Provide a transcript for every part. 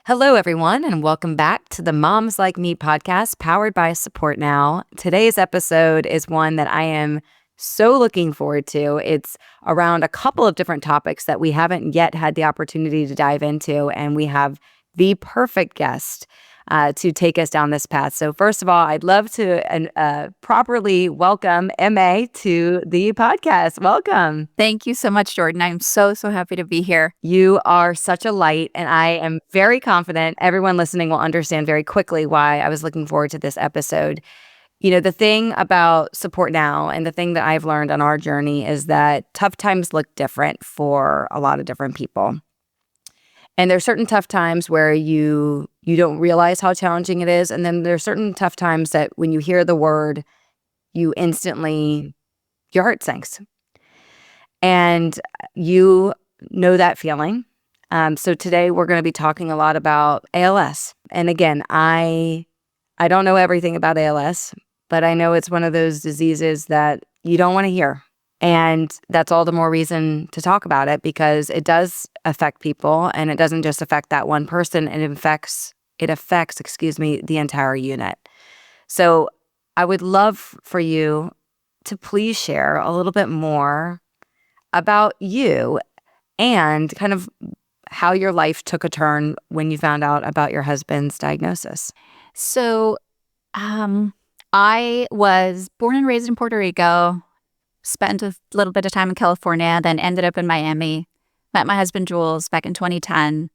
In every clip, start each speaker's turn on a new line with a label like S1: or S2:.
S1: Hello, everyone, and welcome back to the Moms Like Me podcast powered by Support Now. Today's episode is one that I am so looking forward to. It's around a couple of different topics that we haven't yet had the opportunity to dive into, and we have the perfect guest to take us down this path. So first of all, I'd love to properly welcome MA to the podcast. Welcome.
S2: Thank you so much, Jordan. I'm so happy to be here.
S1: You are such a light, and I am very confident everyone listening will understand very quickly why I was looking forward to this episode. You know, the thing about Support Now and the thing that I've learned on our journey is that tough times look different for a lot of different people. And there's certain tough times where you don't realize how challenging it is. And then there's certain tough times that when you hear the word, you instantly, your heart sinks. And you know that feeling. So today we're going to be talking a lot about ALS. And again, I don't know everything about ALS, but I know it's one of those diseases that you don't want to hear. And that's all the more reason to talk about it, because it does affect people, and it doesn't just affect that one person. It affects, the entire unit. So I would love for you to please share a little bit more about you and kind of how your life took a turn when you found out about your husband's diagnosis.
S2: So I was born and raised in Puerto Rico, spent a little bit of time in California, then ended up in Miami, met my husband Jules back in 2010.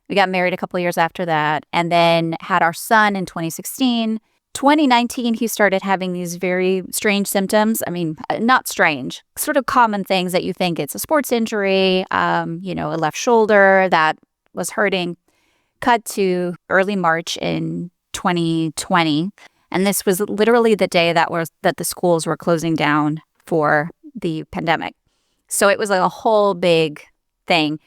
S2: We got married a couple of years after that, and then had our son in 2016. 2019, he started having these very strange symptoms. I mean, not strange, sort of common things that you think it's a sports injury, a left shoulder that was hurting. Cut to early March in 2020. And this was literally the day that the schools were closing down for the pandemic. So it was like a whole big thing.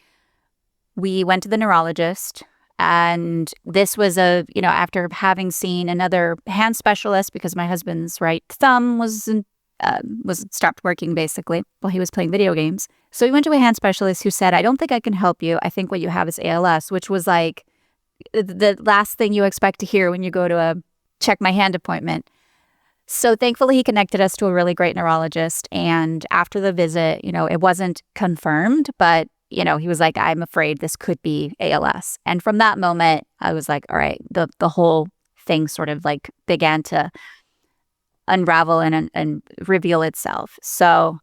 S2: We went to the neurologist, and this was after having seen another hand specialist, because my husband's right thumb was stopped working basically while he was playing video games. So we went to a hand specialist who said, "I don't think I can help you. I think what you have is ALS," which was like the last thing you expect to hear when you go to a check my hand appointment. So thankfully, he connected us to a really great neurologist. And after the visit, it wasn't confirmed, but, he was like, "I'm afraid this could be ALS." And from that moment, I was like, all right, the whole thing sort of like began to unravel and reveal itself. So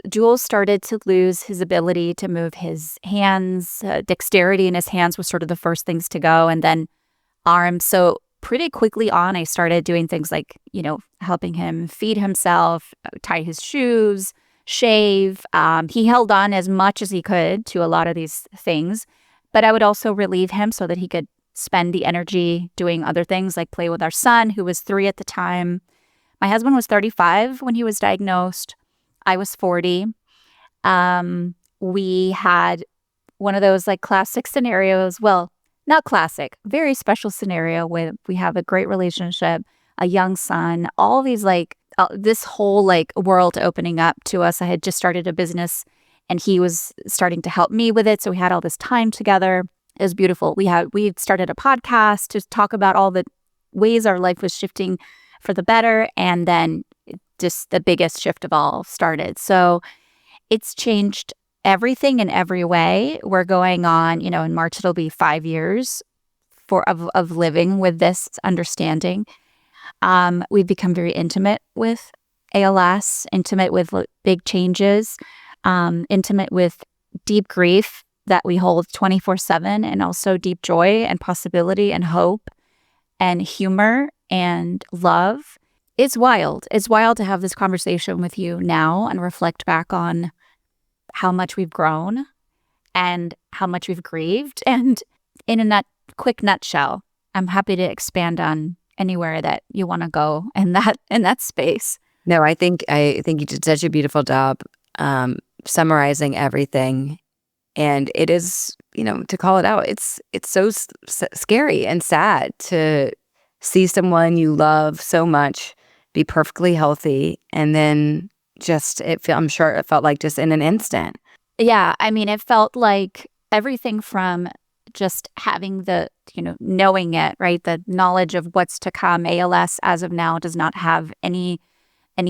S2: Jules started to lose his ability to move his hands. Dexterity in his hands was sort of the first things to go, and then arms. So pretty quickly on, I started doing things like, helping him feed himself, tie his shoes, shave. He held on as much as he could to a lot of these things, but I would also relieve him so that he could spend the energy doing other things, like play with our son, who was 3 at the time. My husband was 35 when he was diagnosed. I was 40. We had one of those like classic scenarios. Well, not classic, very special scenario where we have a great relationship, a young son, all these this whole world opening up to us. I had just started a business, and he was starting to help me with it. So we had all this time together. It was beautiful. We started a podcast to talk about all the ways our life was shifting for the better. And then just the biggest shift of all started. So it's changed everything in every way. We're going on, in March, it'll be 5 years of living with this understanding. We've become very intimate with ALS, intimate with big changes, intimate with deep grief that we hold 24/7, and also deep joy and possibility and hope and humor and love. It's wild. It's wild to have this conversation with you now and reflect back on how much we've grown and how much we've grieved. And in a quick nutshell, I'm happy to expand on anywhere that you want to go in that space.
S1: No, I think you did such a beautiful job summarizing everything. And it is, to call it out, it's so scary and sad to see someone you love so much be perfectly healthy, and then I'm sure it felt like just in an instant.
S2: Yeah, I mean, it felt like everything from just having the, knowing it, right? The knowledge of what's to come. ALS as of now does not have any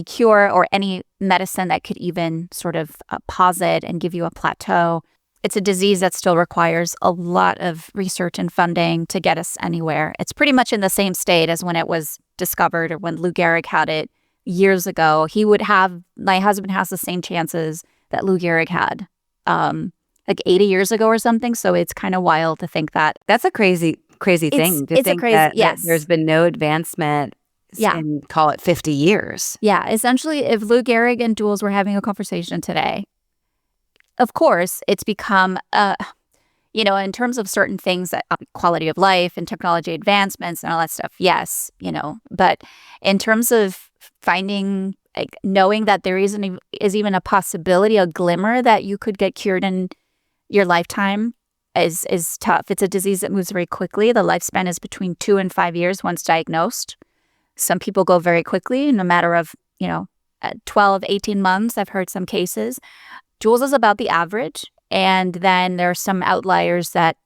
S2: cure or any medicine that could even sort of pause it and give you a plateau. It's a disease that still requires a lot of research and funding to get us anywhere. It's pretty much in the same state as when it was discovered or when Lou Gehrig had it years ago. My husband has the same chances that Lou Gehrig had like 80 years ago or something. So it's kind of wild to think that.
S1: That's a crazy thing to think that there's been no advancement in, call it 50 years.
S2: Yeah. Essentially, if Lou Gehrig and Jules were having a conversation today, of course, it's become, in terms of certain things, that quality of life and technology advancements and all that stuff, yes, but in terms of finding, like, knowing that there is even a possibility, a glimmer that you could get cured in your lifetime is tough. It's a disease that moves very quickly. The lifespan is between 2 and 5 years once diagnosed. Some people go very quickly in a matter of, 12, 18 months. I've heard some cases. Jules is about the average. And then there are some outliers that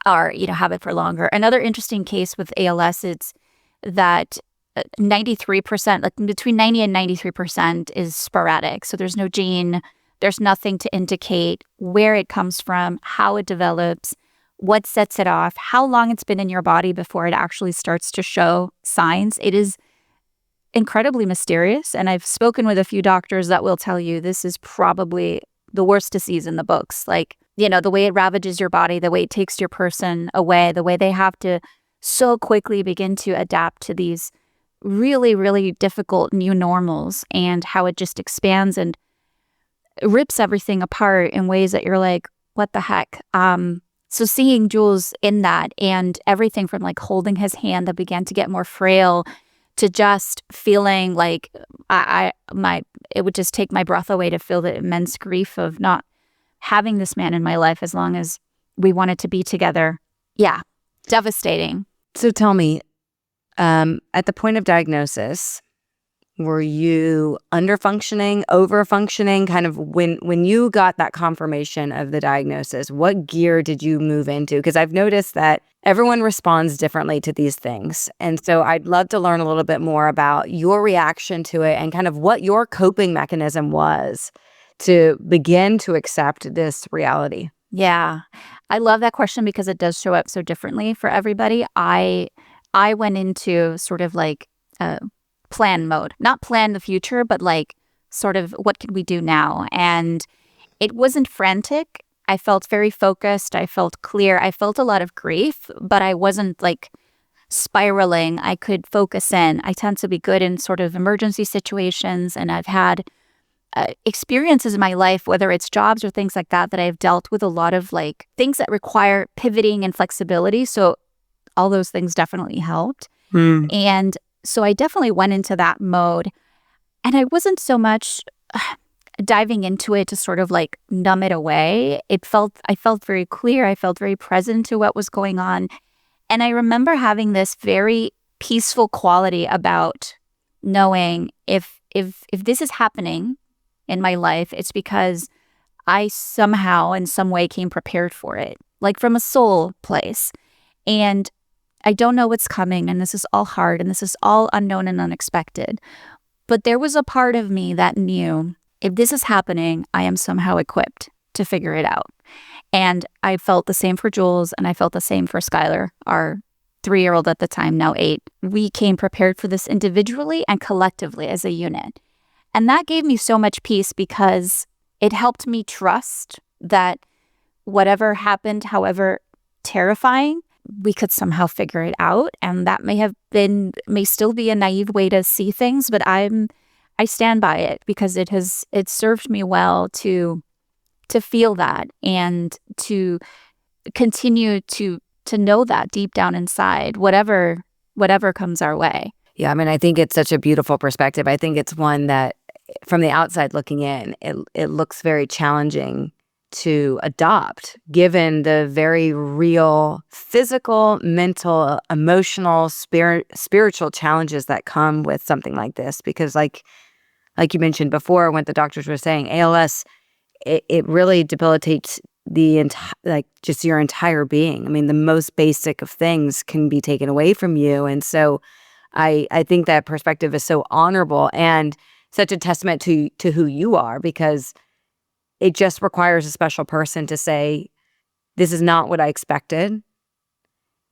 S2: are, have it for longer. Another interesting case with ALS is that 93%, like between 90 and 93% is sporadic. So there's no gene, there's nothing to indicate where it comes from, how it develops, what sets it off, how long it's been in your body before it actually starts to show signs. It is incredibly mysterious. And I've spoken with a few doctors that will tell you this is probably the worst disease in the books. Like, the way it ravages your body, the way it takes your person away, the way they have to so quickly begin to adapt to these really, really difficult new normals, and how it just expands and rips everything apart in ways that you're like, what the heck? So seeing Jules in that, and everything from like holding his hand that began to get more frail to just feeling like it would just take my breath away to feel the immense grief of not having this man in my life as long as we wanted to be together. Yeah, devastating.
S1: So tell me, at the point of diagnosis, were you underfunctioning, overfunctioning? Kind of when you got that confirmation of the diagnosis, what gear did you move into? Because I've noticed that everyone responds differently to these things. And so I'd love to learn a little bit more about your reaction to it and kind of what your coping mechanism was to begin to accept this reality.
S2: Yeah, I love that question because it does show up so differently for everybody. I went into sort of like plan mode, not plan the future, but like sort of what can we do now? And it wasn't frantic. I felt very focused. I felt clear. I felt a lot of grief, but I wasn't like spiraling. I could focus in. I tend to be good in sort of emergency situations, and I've had experiences in my life, whether it's jobs or things like that, that I've dealt with a lot of like things that require pivoting and flexibility. So all those things definitely helped. And so I definitely went into that mode, and I wasn't so much diving into it to sort of like numb it away. I felt very clear. I felt very present to what was going on. And I remember having this very peaceful quality about knowing if this is happening in my life, it's because I somehow in some way came prepared for it, like from a soul place. And I don't know what's coming, and this is all hard, and this is all unknown and unexpected. But there was a part of me that knew if this is happening, I am somehow equipped to figure it out. And I felt the same for Jules, and I felt the same for Skylar, our 3-year-old at the time, now 8. We came prepared for this individually and collectively as a unit. And that gave me so much peace because it helped me trust that whatever happened, however terrifying, we could somehow figure it out. And that may still be a naive way to see things, but I stand by it because it served me well to feel that and to continue to know that deep down inside, whatever comes our way.
S1: Yeah, I mean, I think it's such a beautiful perspective. I think it's one that from the outside looking in, it looks very challenging to adopt, given the very real physical, mental, emotional, spiritual challenges that come with something like this. Because like you mentioned before, when the doctors were saying ALS, it really debilitates like just your entire being. I mean, the most basic of things can be taken away from you. And so I think that perspective is so honorable and such a testament to who you are, because it just requires a special person to say, this is not what I expected.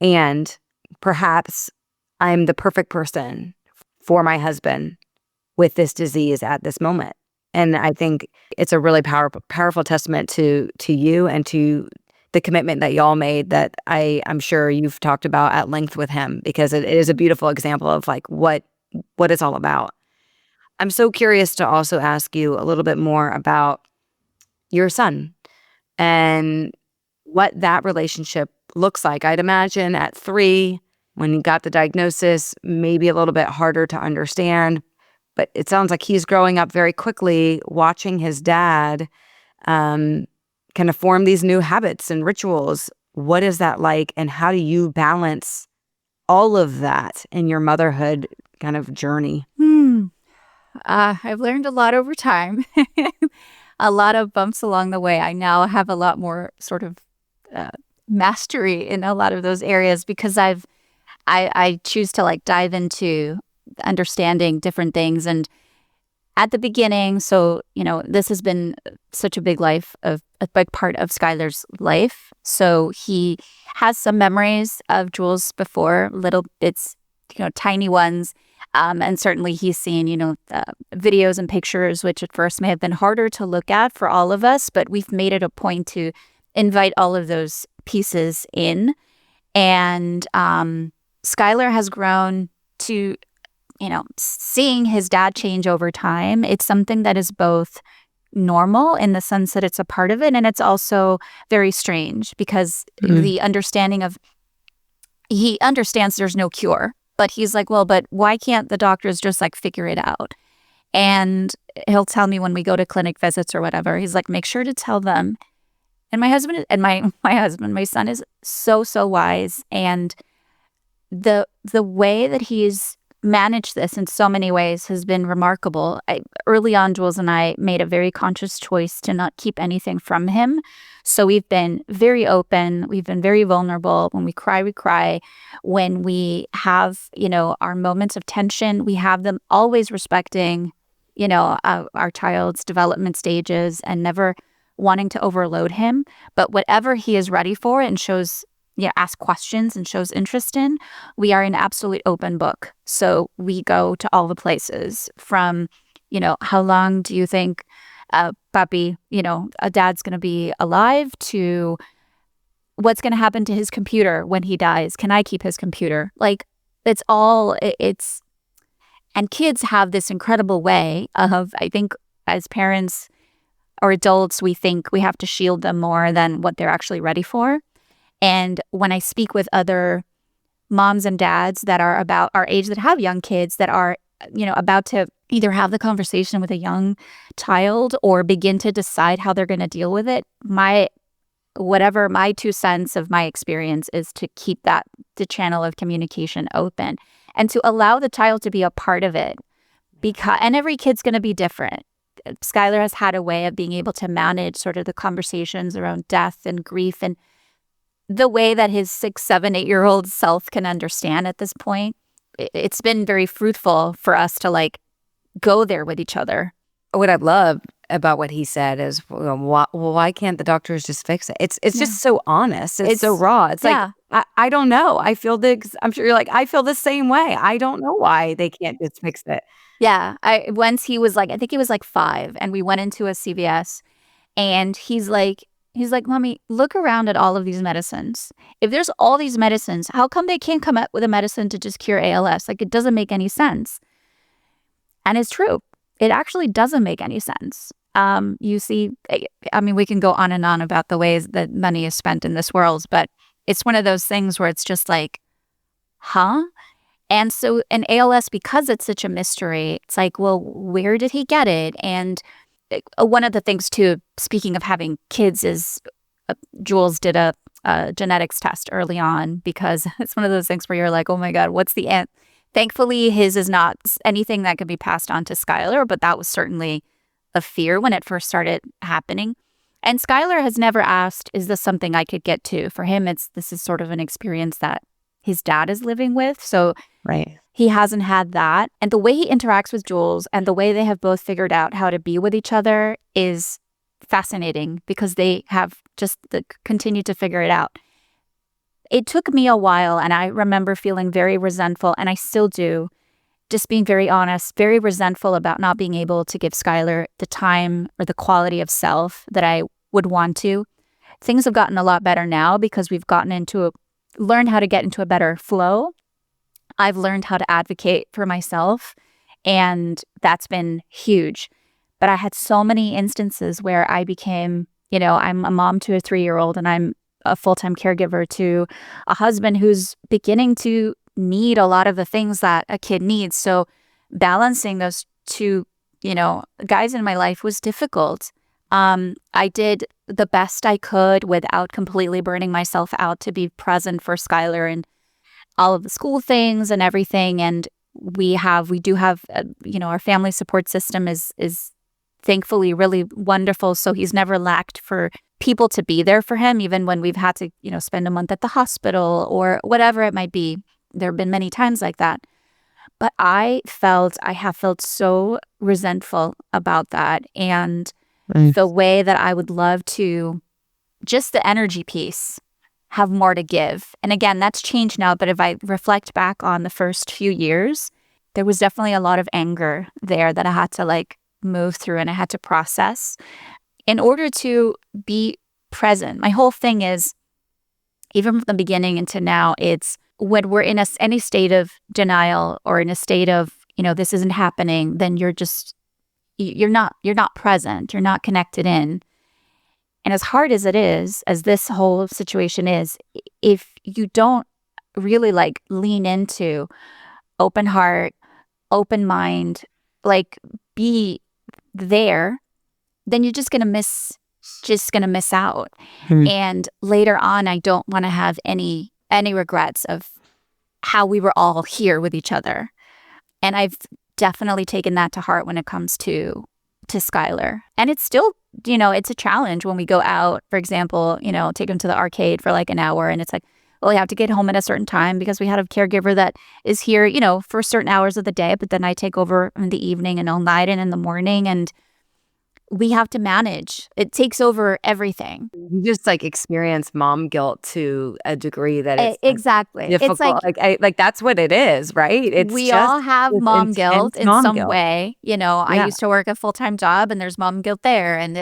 S1: And perhaps I'm the perfect person for my husband with this disease at this moment. And I think it's a really powerful testament to you and to the commitment that y'all made that I'm sure you've talked about at length with him, because it is a beautiful example of like what it's all about. I'm so curious to also ask you a little bit more about your son and what that relationship looks like. I'd imagine at 3, when you got the diagnosis, maybe a little bit harder to understand, but it sounds like he's growing up very quickly, watching his dad kind of form these new habits and rituals. What is that like, and how do you balance all of that in your motherhood kind of journey?
S2: I've learned a lot over time, a lot of bumps along the way. I now have a lot more sort of mastery in a lot of those areas because I choose to like dive into understanding different things. And at the beginning, so, this has been such a big part of Skylar's life. So he has some memories of Jules before, little bits, tiny ones. And certainly he's seen, videos and pictures, which at first may have been harder to look at for all of us, but we've made it a point to invite all of those pieces in. And Skylar has grown to, seeing his dad change over time. It's something that is both normal in the sense that it's a part of it, and it's also very strange because the understanding of, he understands there's no cure, but he's like, well, but why can't the doctors just like figure it out? And he'll tell me when we go to clinic visits or whatever, he's like, make sure to tell them. And my husband and my son is so wise, and the way that he's managed this in so many ways has been remarkable. Early on, Jules and I made a very conscious choice to not keep anything from him. So we've been very open. We've been very vulnerable. When we cry, we cry. When we have, our moments of tension, we have them always respecting, our child's development stages and never wanting to overload him. But whatever he is ready for and shows, ask questions and shows interest in, we are an absolute open book. So we go to all the places from, how long do you think puppy, a dad's going to be alive, to what's going to happen to his computer when he dies? Can I keep his computer? Like, and kids have this incredible way of, I think as parents or adults, we think we have to shield them more than what they're actually ready for. And when I speak with other moms and dads that are about our age that have young kids that are, about to either have the conversation with a young child or begin to decide how they're going to deal with it, my 2 cents of my experience is to keep the channel of communication open and to allow the child to be a part of it. And every kid's going to be different. Skylar has had a way of being able to manage sort of the conversations around death and grief and the way that his 6, 7, 8-year-old self can understand at this point. It's been very fruitful for us to like go there with each other.
S1: What I love about what he said is, why can't the doctors just fix it? It's just so honest. It's so raw. It's like, I don't know. I'm sure you're like, I feel the same way. I don't know why they can't just fix it.
S2: Yeah. Once he was like, I think he was like 5, and we went into a CVS, and he's like, Mommy, look around at all of these medicines. If there's all these medicines, how come they can't come up with a medicine to just cure ALS? Like, it doesn't make any sense. And it's true. It actually doesn't make any sense. You see, we can go on and on about the ways that money is spent in this world, but it's one of those things where it's just like, huh? And so in ALS, because it's such a mystery, it's like, well, where did he get it? And one of the things, too, speaking of having kids, is Jules did a genetics test early on, because it's one of those things where you're like, oh, my God, what's the end? Thankfully, his is not anything that could be passed on to Skylar, but that was certainly a fear when it first started happening. And Skylar has never asked, is this something I could get to? For him, this is sort of an experience that his dad is living with. So
S1: Right.
S2: he hasn't had that. And the way he interacts with Jules and the way they have both figured out how to be with each other is fascinating because they have just continued to figure it out. It took me a while, and I remember feeling very resentful, and I still do, just being very honest, very resentful about not being able to give Skylar the time or the quality of self that I would want to. Things have gotten a lot better now because we've learned how to get into a better flow. I've learned how to advocate for myself, and that's been huge. But I had so many instances where I became, I'm a mom to a 3-year-old, and I'm a full-time caregiver to a husband who's beginning to need a lot of the things that a kid needs. So balancing those two, guys in my life was difficult. I did the best I could without completely burning myself out to be present for Skylar and all of the school things and everything. And we do have, our family support system is thankfully really wonderful. So he's never lacked for people to be there for him, even when we've had to, spend a month at the hospital or whatever it might be. There have been many times like that. But I have felt so resentful about that. And the way that I would love to, just the energy piece, have more to give. And again, that's changed now. But if I reflect back on the first few years, there was definitely a lot of anger there that I had to move through and I had to process in order to be present. My whole thing is, even from the beginning into now, it's when we're in any state of denial or in a state of, this isn't happening, then you're not present. You're not connected in. And as hard as it is, as this whole situation is, if you don't really lean into open heart, open mind, be there, then you're just gonna miss out. And later on, I don't want to have any regrets of how we were all here with each other. And I've definitely taken that to heart when it comes to Skylar. And it's still, it's a challenge when we go out, for example, take him to the arcade for an hour, and it's well, we have to get home at a certain time because we had a caregiver that is here, for certain hours of the day, but then I take over in the evening and all night and in the morning, and we have to manage. It takes over everything.
S1: You just experience mom guilt to a degree that it's
S2: exactly
S1: difficult. It's that's what it is, right?
S2: We all have mom guilt in some way. I used to work a full-time job, and there's mom guilt there, and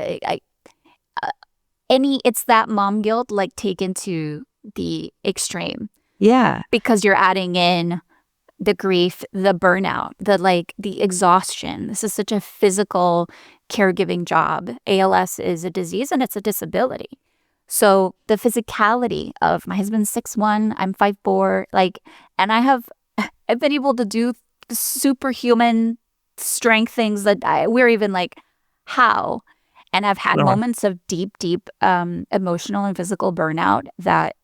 S2: it's that mom guilt taken to the extreme.
S1: Yeah,
S2: because you're adding in the grief, the burnout, the exhaustion. This is such a physical caregiving job. ALS is a disease and it's a disability. So the physicality of my husband's 6'1", I'm 5'4", and I've been able to do superhuman strength things that we're even how? And I've had moments of deep, emotional and physical burnout that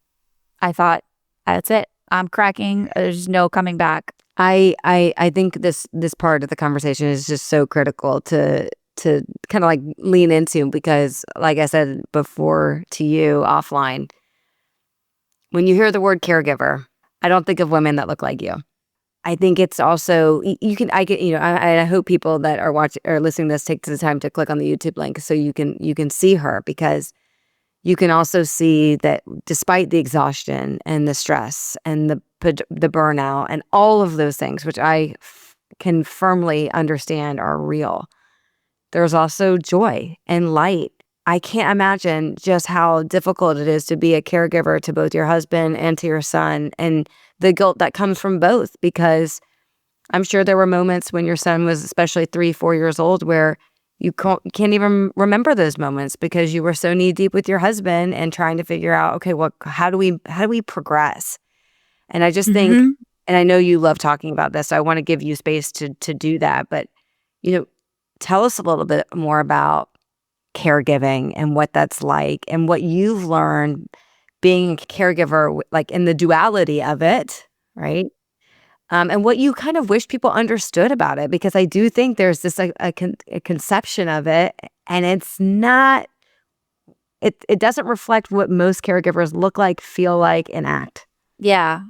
S2: I thought, that's it. I'm cracking. There's no coming back.
S1: I think this part of the conversation is just so critical to kind of lean into, because like I said before to you offline, when you hear the word caregiver, I don't think of women that look like you. I think it's also I hope people that are watching or listening to this take the time to click on the YouTube link so you can see her, because you can also see that despite the exhaustion and the stress and the burnout and all of those things, which I can firmly understand are real, there's also joy and light. I can't imagine just how difficult it is to be a caregiver to both your husband and to your son, and the guilt that comes from both, because I'm sure there were moments when your son was especially 3-4 years old where you can't even remember those moments because you were so knee deep with your husband and trying to figure out, okay, how do we progress? And I just think, and I know you love talking about this, so I want to give you space to do that, but tell us a little bit more about caregiving and what that's like and what you've learned being a caregiver, in the duality of it, right? And what you kind of wish people understood about it, because I do think there's this a conception of it, and it's not it doesn't reflect what most caregivers look like, feel like, and act.
S2: Yeah.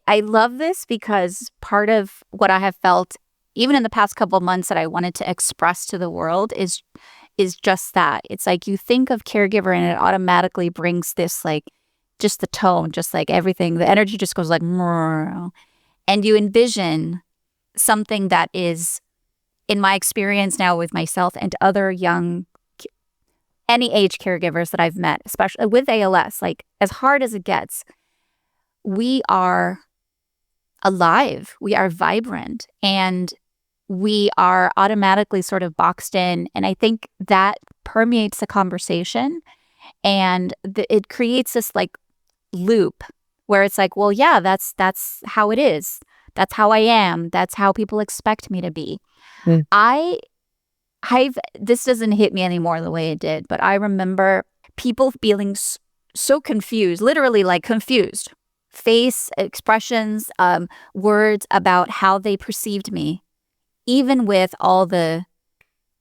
S2: I love this because part of what I have felt, even in the past couple of months, that I wanted to express to the world is just that. It's like you think of caregiver and it automatically brings this like just the tone, just like everything. The energy just goes like, "Mrrr." And you envision something that is, in my experience now with myself and other young, any age caregivers that I've met, especially with ALS, like as hard as it gets, we are alive, we are vibrant, and we are automatically sort of boxed in. And I think that permeates the conversation, and it creates this like loop where it's like, well, yeah, that's how it is. That's how I am. That's how people expect me to be.
S1: Mm.
S2: I've this doesn't hit me anymore the way it did, but I remember people feeling so confused, literally like confused, face expressions, words about how they perceived me, even with all the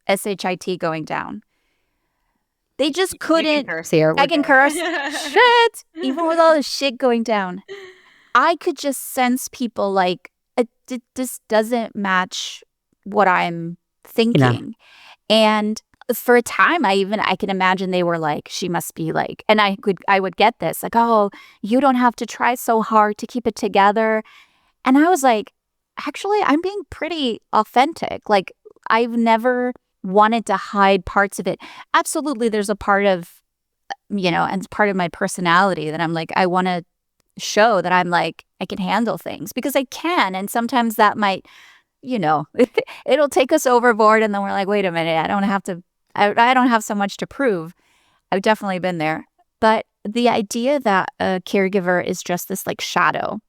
S2: shit going down. They just couldn't.
S1: Curse here.
S2: I can curse. Shit. Even with all the shit going down, I could just sense people like, this doesn't match what I'm thinking. And for a time, I can imagine they were like, she must be like, and I would get this like, oh, you don't have to try so hard to keep it together. And I was like, actually, I'm being pretty authentic. Like, I've never wanted to hide parts of it. Absolutely, there's a part of, and it's part of my personality that I'm like, I want to show that I'm like, I can handle things because I can. And sometimes that might, it'll take us overboard. And then we're like, wait a minute, I don't have so much to prove. I've definitely been there. But the idea that a caregiver is just this like shadow,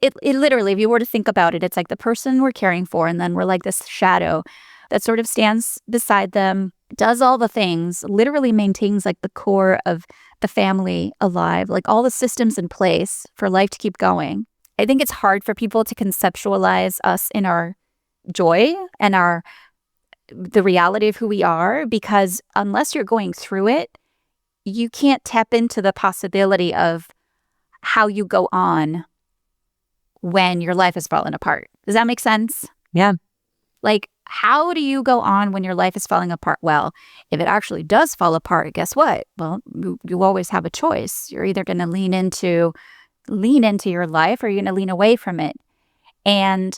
S2: it literally, if you were to think about it, it's like the person we're caring for, and then we're like this shadow that sort of stands beside them, does all the things, literally maintains like the core of the family alive, like all the systems in place for life to keep going. I think it's hard for people to conceptualize us in our joy and the reality of who we are, because unless you're going through it, you can't tap into the possibility of how you go on when your life has fallen apart. Does that make sense?
S1: Yeah.
S2: Like, how do you go on when your life is falling apart? Well, if it actually does fall apart, guess what? Well, you always have a choice. You're either going to lean into your life, or you're going to lean away from it. And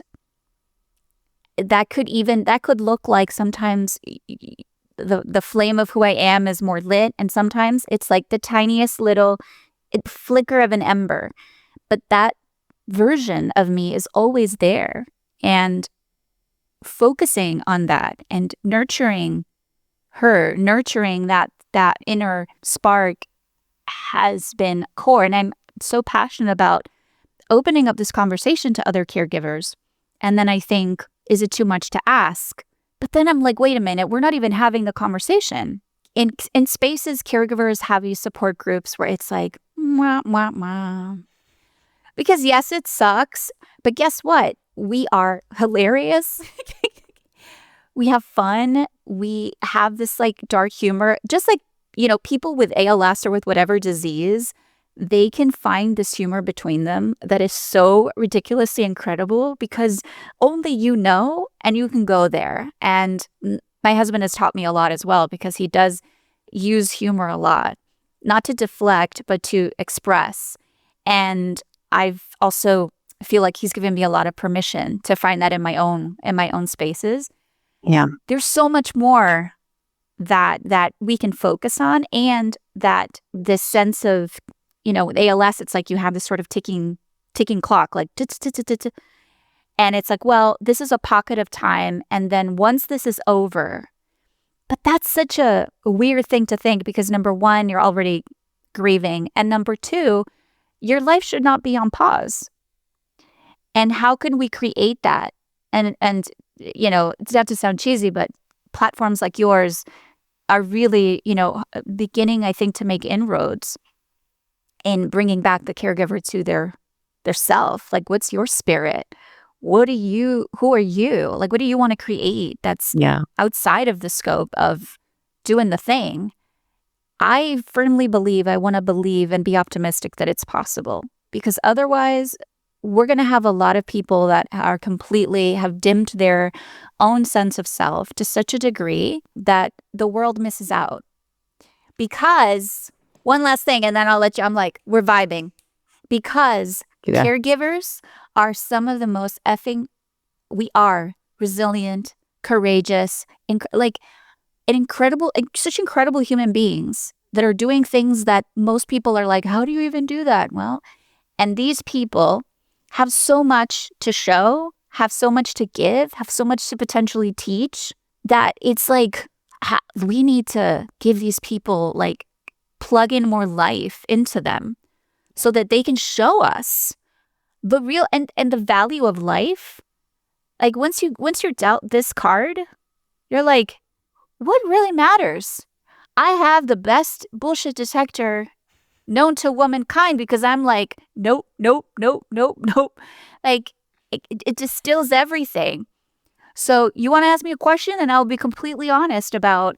S2: that could look like sometimes the flame of who I am is more lit, and sometimes it's like the tiniest little flicker of an ember. But that version of me is always there, and focusing on that and nurturing that inner spark has been core. And I'm so passionate about opening up this conversation to other caregivers. And then I think, is it too much to ask? But then I'm like, wait a minute, we're not even having the conversation. In spaces, caregivers have these support groups where it's like, mwah, mwah, mwah. Because yes, it sucks, but guess what? We are hilarious. We have fun. We have this like dark humor. Just like, people with ALS or with whatever disease, they can find this humor between them that is so ridiculously incredible because only and you can go there. And my husband has taught me a lot as well, because he does use humor a lot, not to deflect, but to express. And I've also feel like he's given me a lot of permission to find that in my own spaces.
S1: Yeah.
S2: There's so much more that we can focus on, and that this sense of, with ALS, it's like you have this sort of ticking clock, like, and it's like, well, this is a pocket of time, and then once this is over. But that's such a weird thing to think, because number one, you're already grieving, and number two, your life should not be on pause. And how can we create that? And it's not to sound cheesy, but platforms like yours are really, beginning, I think, to make inroads in bringing back the caregiver to their self. Like, what's your spirit? Who are you? Like, what do you want to create that's outside of the scope of doing the thing? I firmly believe, I want to believe and be optimistic that it's possible, because otherwise we're going to have a lot of people that are completely have dimmed their own sense of self to such a degree that the world misses out. Because one last thing, and then I'll let you, I'm like, we're vibing. Because
S1: Yeah.
S2: caregivers are some of the most we are resilient, courageous, such incredible human beings that are doing things that most people are like, how do you even do that? Well, and these people have so much to show, have so much to give, have so much to potentially teach, that it's like, we need to give these people, like, plug in more life into them so that they can show us the real and the value of life. Like, once you're dealt this card, you're like, what really matters? I have the best bullshit detector known to womankind, because I'm like, nope, nope, nope, nope, nope. Like, it distills everything. So you want to ask me a question, and I'll be completely honest about,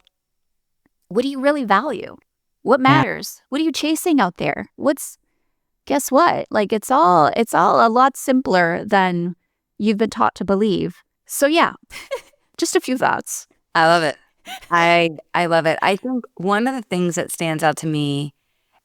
S2: what do you really value? What
S1: Yeah.
S2: matters? What are you chasing out there? Guess what? Like, it's all a lot simpler than you've been taught to believe. So yeah, just a few thoughts.
S1: I love it. I love it. I think one of the things that stands out to me,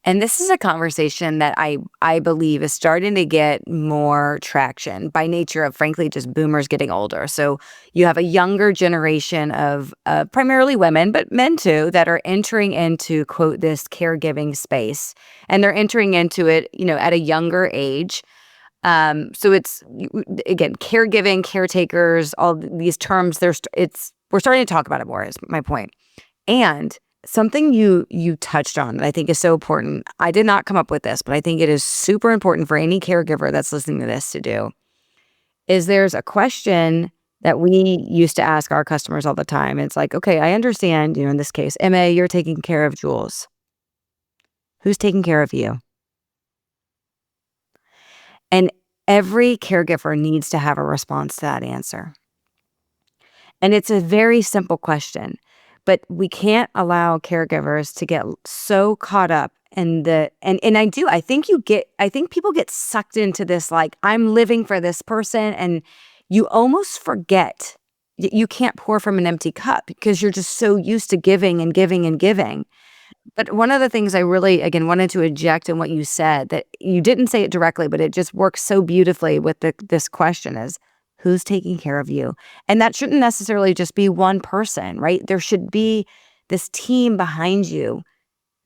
S1: and this is a conversation that I believe is starting to get more traction by nature of, frankly, just boomers getting older. So you have a younger generation of primarily women, but men too, that are entering into, quote, this caregiving space. And they're entering into it, at a younger age. So it's, again, caregiving, caretakers, all these terms, we're starting to talk about it more, is my point. And something you touched on that I think is so important. I did not come up with this, but I think it is super important for any caregiver that's listening to this to do, is there's a question that we used to ask our customers all the time. It's like, okay, I understand, in this case, MA, you're taking care of Jules. Who's taking care of you? And every caregiver needs to have a response to that answer. And it's a very simple question, but we can't allow caregivers to get so caught up in I think people get sucked into this, like, I'm living for this person, and you almost forget you can't pour from an empty cup because you're just so used to giving and giving and giving. But one of the things I really, again, wanted to eject in what you said, that you didn't say it directly, but it just works so beautifully with this question, is, who's taking care of you? And that shouldn't necessarily just be one person, right? There should be this team behind you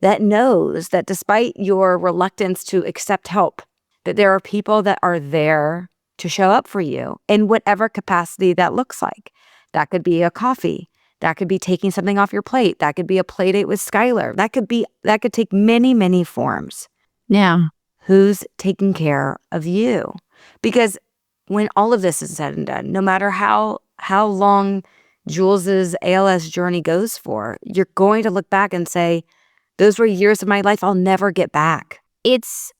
S1: that knows that despite your reluctance to accept help, that there are people that are there to show up for you in whatever capacity that looks like. That could be a coffee. That could be taking something off your plate. That could be a play date with Skylar. That could take many, many forms.
S2: Yeah.
S1: Who's taking care of you? Because when all of this is said and done, no matter how long Jules's ALS journey goes for, you're going to look back and say, those were years of my life I'll never get back.
S2: It's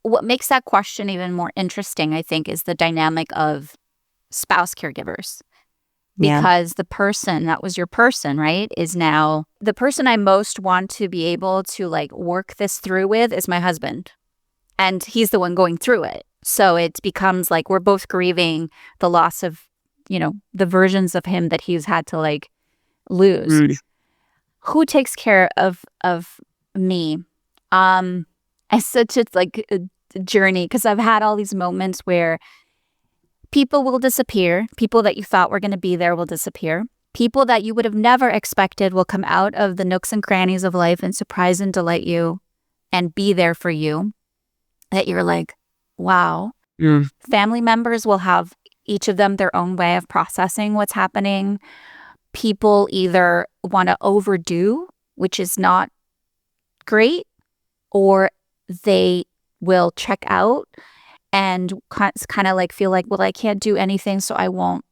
S2: what makes that question even more interesting, I think, is the dynamic of spouse caregivers.
S1: Yeah.
S2: Because the person that was your person, right, is now the person I most want to be able to, like, work this through with is my husband. And he's the one going through it. So it becomes like we're both grieving the loss of, the versions of him that he's had to, like, lose.
S1: Mm.
S2: Who takes care of me? It's such a journey, because I've had all these moments where people will disappear. People that you thought were going to be there will disappear. People that you would have never expected will come out of the nooks and crannies of life and surprise and delight you and be there for you. That you're like, wow.
S1: Mm.
S2: Family members will have, each of them, their own way of processing what's happening. People either want to overdo, which is not great, or they will check out and kind of like feel like, well, I can't do anything, so I won't.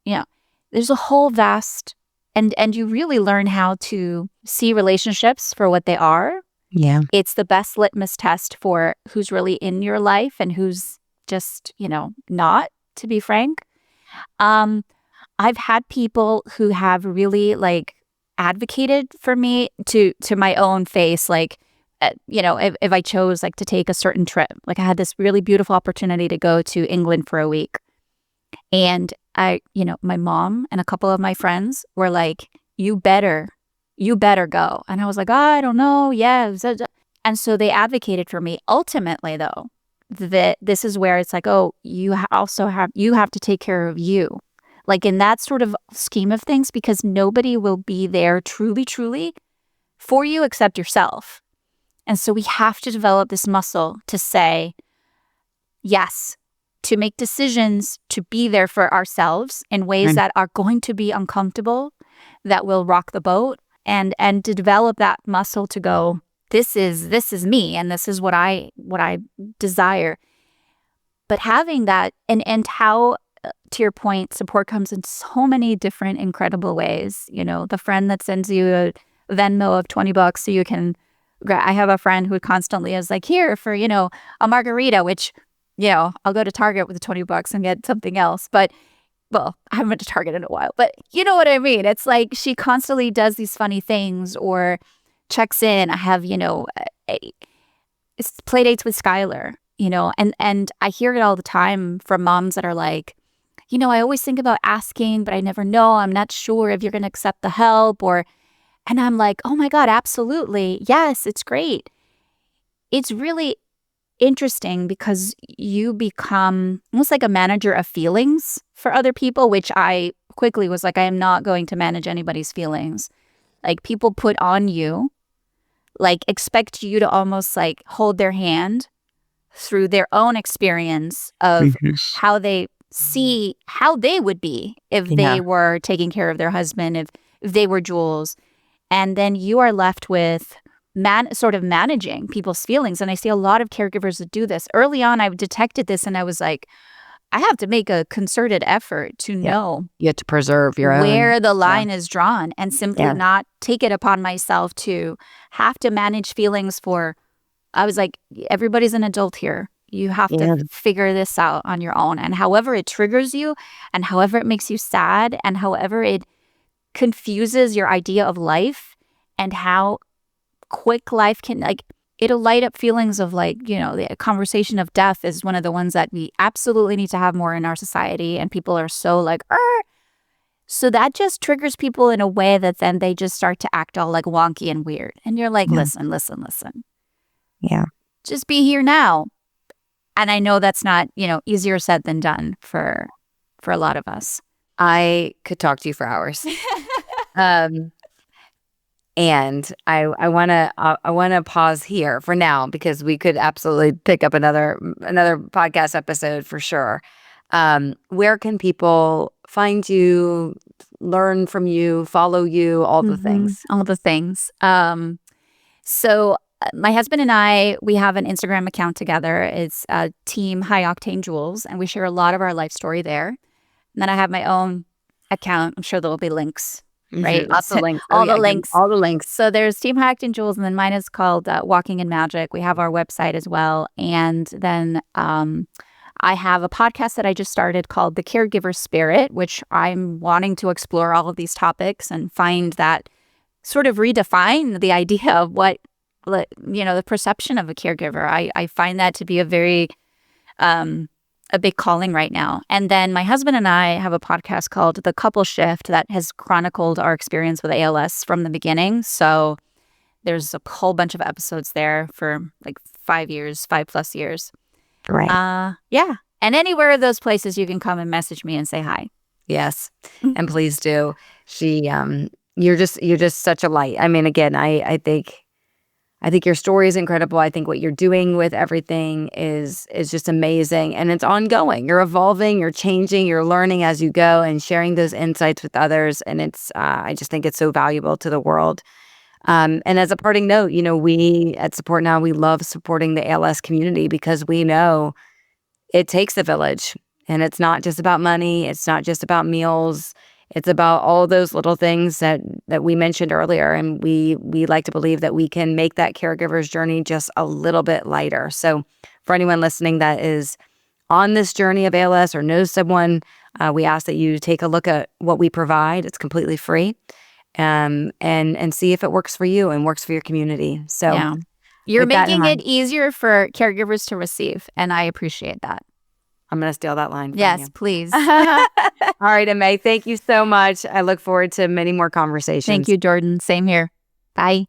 S2: There's a whole vast, and you really learn how to see relationships for what they are.
S1: Yeah.
S2: It's the best litmus test for who's really in your life and who's just, not, to be frank. I've had people who have really, like, advocated for me to my own face. Like, if I chose like to take a certain trip, like I had this really beautiful opportunity to go to England for a week. And my mom and a couple of my friends were like, you better go. And I was like, oh, I don't know. Yeah. And so they advocated for me. Ultimately, though, that this is where it's like, oh, you have to take care of you. Like in that sort of scheme of things, because nobody will be there truly, truly for you except yourself. And so we have to develop this muscle to say yes, to make decisions, to be there for ourselves in ways that are going to be uncomfortable, that will rock the boat, and to develop that muscle to go, this is me, and this is what I desire. But having that, and how, to your point, support comes in so many different incredible ways. The friend that sends you a Venmo of $20 so you can. I have a friend who constantly is like, here for a margarita, which I'll go to Target with the $20 and get something else. But well, I haven't been to Target in a while. But you know what I mean? It's like she constantly does these funny things or checks in. I have it's play dates with Skylar. And I hear it all the time from moms that are like, I always think about asking, but I never know. I'm not sure if you're going to accept the help and I'm like, oh my God, absolutely. Yes, it's great. It's really interesting because you become almost like a manager of feelings for other people, which I quickly was like, I am not going to manage anybody's feelings. Like people put on you, like expect you to almost like hold their hand through their own experience of how they see how they would be if they were taking care of their husband, if they were Jules. And then you are left with sort of managing people's feelings. And I see a lot of caregivers that do this. Early on, I detected this and I was like, I have to make a concerted effort to know.
S1: You have to preserve your
S2: where
S1: own.
S2: the line is drawn and simply not take it upon myself to have to manage feelings for, I was like, everybody's an adult here. You have to figure this out on your own. And however it triggers you and however it makes you sad and however it confuses your idea of life and how quick life can, like, it'll light up feelings of like, the conversation of death is one of the ones that we absolutely need to have more in our society. And people are so like, Arr! So that just triggers people in a way that then they just start to act all like wonky and weird. And you're like, listen.
S1: Yeah.
S2: Just be here now. And I know that's not, easier said than done for a lot of us.
S1: I could talk to you for hours. And I want to pause here for now because we could absolutely pick up another podcast episode for sure. Where can people find you, learn from you, follow you, all the things?
S2: All the things. So my husband and I, we have an Instagram account together. It's Team High Octane Jules, and we share a lot of our life story there. And then I have my own account. I'm sure there will be links, right?
S1: Lots of links.
S2: All the links.
S1: All the links.
S2: So there's Team High Octane Jules, and then mine is called Walking in Magic. We have our website as well. And then I have a podcast that I just started called The Caregiver Spirit, which I'm wanting to explore all of these topics and find that sort of redefine the idea of what, the perception of a caregiver. I find that to be a very, a big calling right now. And then my husband and I have a podcast called The Couple Shift that has chronicled our experience with ALS from the beginning. So there's a whole bunch of episodes there for like 5+ years.
S1: Right.
S2: Yeah. And anywhere of those places you can come and message me and say hi.
S1: Yes. And please do. You're just such a light. I mean, again, I think your story is incredible. I think what you're doing with everything is just amazing, and it's ongoing. You're evolving, you're changing, you're learning as you go, and sharing those insights with others. And it's I just think it's so valuable to the world. And as a parting note, we at Support Now, we love supporting the ALS community because we know it takes a village, and it's not just about money. It's not just about meals. It's about all those little things that we mentioned earlier. And we like to believe that we can make that caregiver's journey just a little bit lighter. So for anyone listening that is on this journey of ALS or knows someone, we ask that you take a look at what we provide. It's completely free. and see if it works for you and works for your community. So
S2: Yeah. You're
S1: with that in
S2: making it
S1: mind,
S2: easier for caregivers to receive, and I appreciate that.
S1: I'm going to steal that line from
S2: Yes,
S1: you.
S2: please.
S1: All right, Amay, thank you so much. I look forward to many more conversations.
S2: Thank you, Jordan. Same here. Bye.